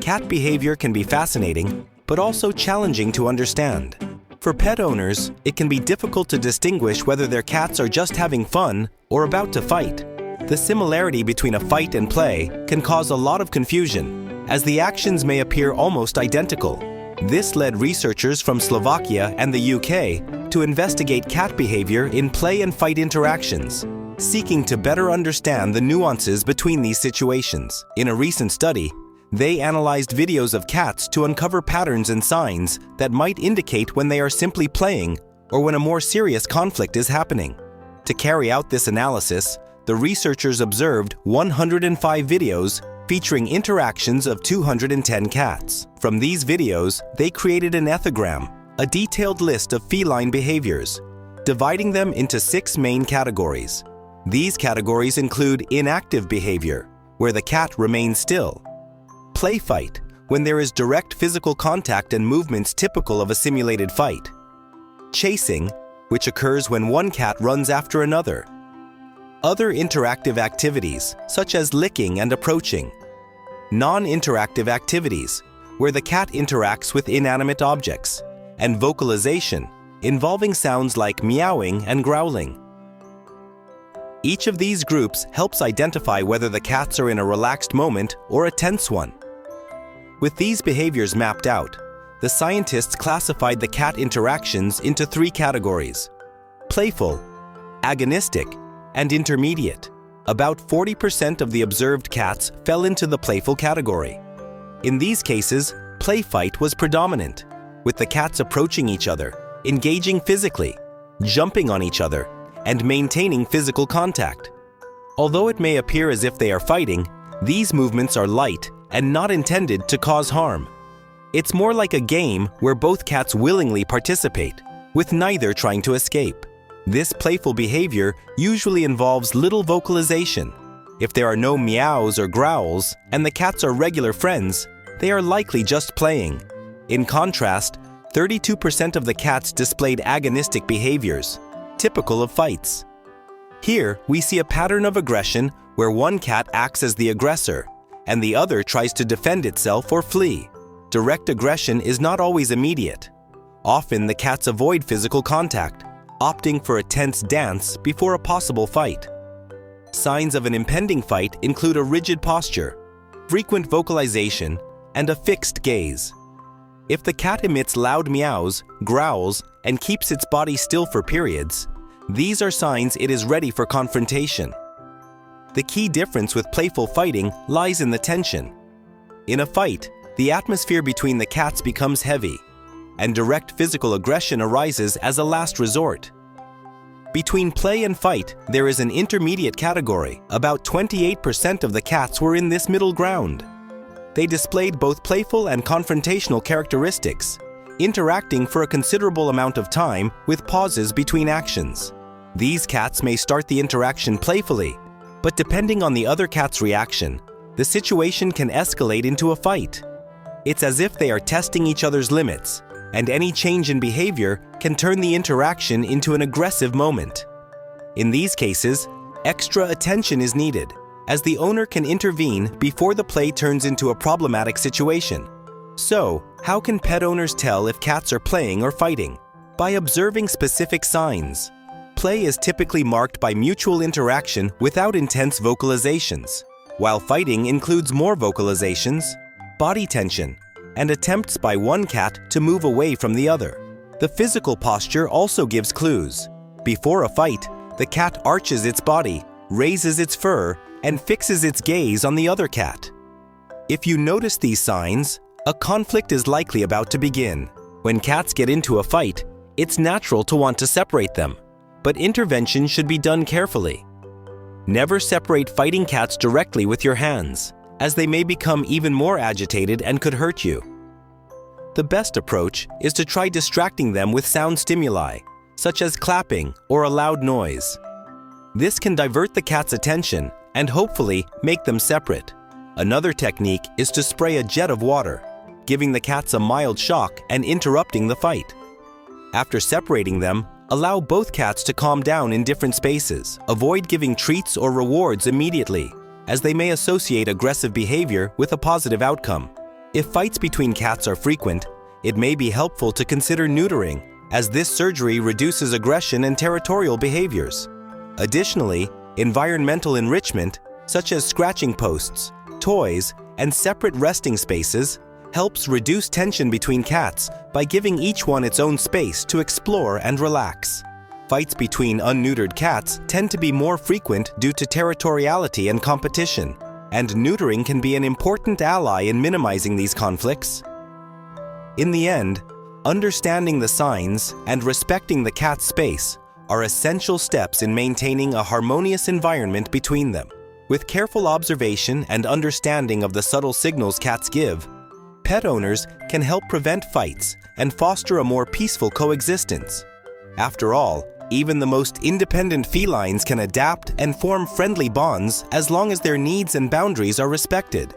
cat behavior can be fascinating, but also challenging to understand. For pet owners, it can be difficult to distinguish whether their cats are just having fun or about to fight. The similarity between a fight and play can cause a lot of confusion, as the actions may appear almost identical. This led researchers from Slovakia and the UK to investigate cat behavior in play and fight interactions, seeking to better understand the nuances between these situations. In a recent study, they analyzed videos of cats to uncover patterns and signs that might indicate when they are simply playing or when a more serious conflict is happening. To carry out this analysis, the researchers observed 105 videos featuring interactions of 210 cats. From these videos, they created an ethogram, a detailed list of feline behaviors, dividing them into 6 main categories. These categories include inactive behavior, where the cat remains still; play fight, when there is direct physical contact and movements typical of a simulated fight; chasing, which occurs when one cat runs after another; other interactive activities, such as licking and approaching; non-interactive activities, where the cat interacts with inanimate objects; and vocalization, involving sounds like meowing and growling. Each of these groups helps identify whether the cats are in a relaxed moment or a tense one. With these behaviors mapped out, the scientists classified the cat interactions into 3 categories: playful, agonistic, and intermediate. About 40% of the observed cats fell into the playful category. In these cases, play fight was predominant, with the cats approaching each other, engaging physically, jumping on each other, and maintaining physical contact. Although it may appear as if they are fighting, these movements are light and not intended to cause harm. It's more like a game where both cats willingly participate, with neither trying to escape. This playful behavior usually involves little vocalization. If there are no meows or growls, and the cats are regular friends, they are likely just playing. In contrast, 32% of the cats displayed agonistic behaviors, typical of fights. Here, we see a pattern of aggression where one cat acts as the aggressor, and the other tries to defend itself or flee. Direct aggression is not always immediate. Often, the cats avoid physical contact, opting for a tense dance before a possible fight. Signs of an impending fight include a rigid posture, frequent vocalization, and a fixed gaze. If the cat emits loud meows, growls, and keeps its body still for periods, these are signs it is ready for confrontation. The key difference with playful fighting lies in the tension. In a fight, the atmosphere between the cats becomes heavy, and direct physical aggression arises as a last resort. Between play and fight, there is an intermediate category. About 28% of the cats were in this middle ground. They displayed both playful and confrontational characteristics, interacting for a considerable amount of time with pauses between actions. These cats may start the interaction playfully, but depending on the other cat's reaction, the situation can escalate into a fight. It's as if they are testing each other's limits, and any change in behavior can turn the interaction into an aggressive moment. In these cases, extra attention is needed, as the owner can intervene before the play turns into a problematic situation. So, how can pet owners tell if cats are playing or fighting? By observing specific signs. Play is typically marked by mutual interaction without intense vocalizations, while fighting includes more vocalizations, body tension, and attempts by one cat to move away from the other. The physical posture also gives clues. Before a fight, the cat arches its body, raises its fur, and fixes its gaze on the other cat. If you notice these signs, a conflict is likely about to begin. When cats get into a fight, it's natural to want to separate them, but intervention should be done carefully. Never separate fighting cats directly with your hands, as they may become even more agitated and could hurt you. The best approach is to try distracting them with sound stimuli, such as clapping or a loud noise. This can divert the cat's attention and hopefully make them separate. Another technique is to spray a jet of water, giving the cats a mild shock and interrupting the fight. After separating them, allow both cats to calm down in different spaces. Avoid giving treats or rewards immediately, as they may associate aggressive behavior with a positive outcome. If fights between cats are frequent, it may be helpful to consider neutering, as this surgery reduces aggression and territorial behaviors. Additionally, environmental enrichment, such as scratching posts, toys, and separate resting spaces, helps reduce tension between cats by giving each one its own space to explore and relax. Fights between unneutered cats tend to be more frequent due to territoriality and competition, and neutering can be an important ally in minimizing these conflicts. In the end, understanding the signs and respecting the cat's space are essential steps in maintaining a harmonious environment between them. With careful observation and understanding of the subtle signals cats give, pet owners can help prevent fights and foster a more peaceful coexistence. After all, even the most independent felines can adapt and form friendly bonds as long as their needs and boundaries are respected.